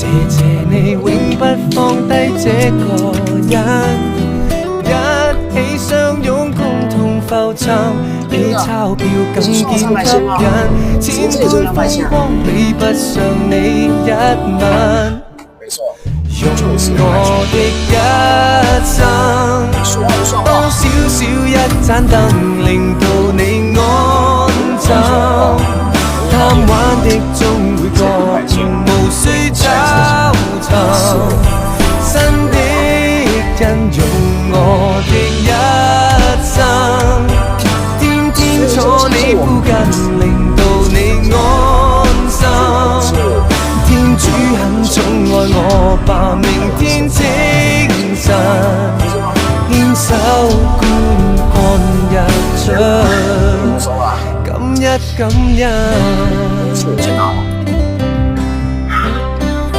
謝謝你永不放低這個人，一起相擁共同浮沉，比鈔票更見吸引，千般風光比不上你一吻。用我的一生，當小小一盞燈，令到你安枕。貪玩的終會覺悟，無需找尋。新的人用我的一生，天天坐你附近，令到你安心。天主很寵愛我吧，明天清晨牽手觀看日出，感一感恩。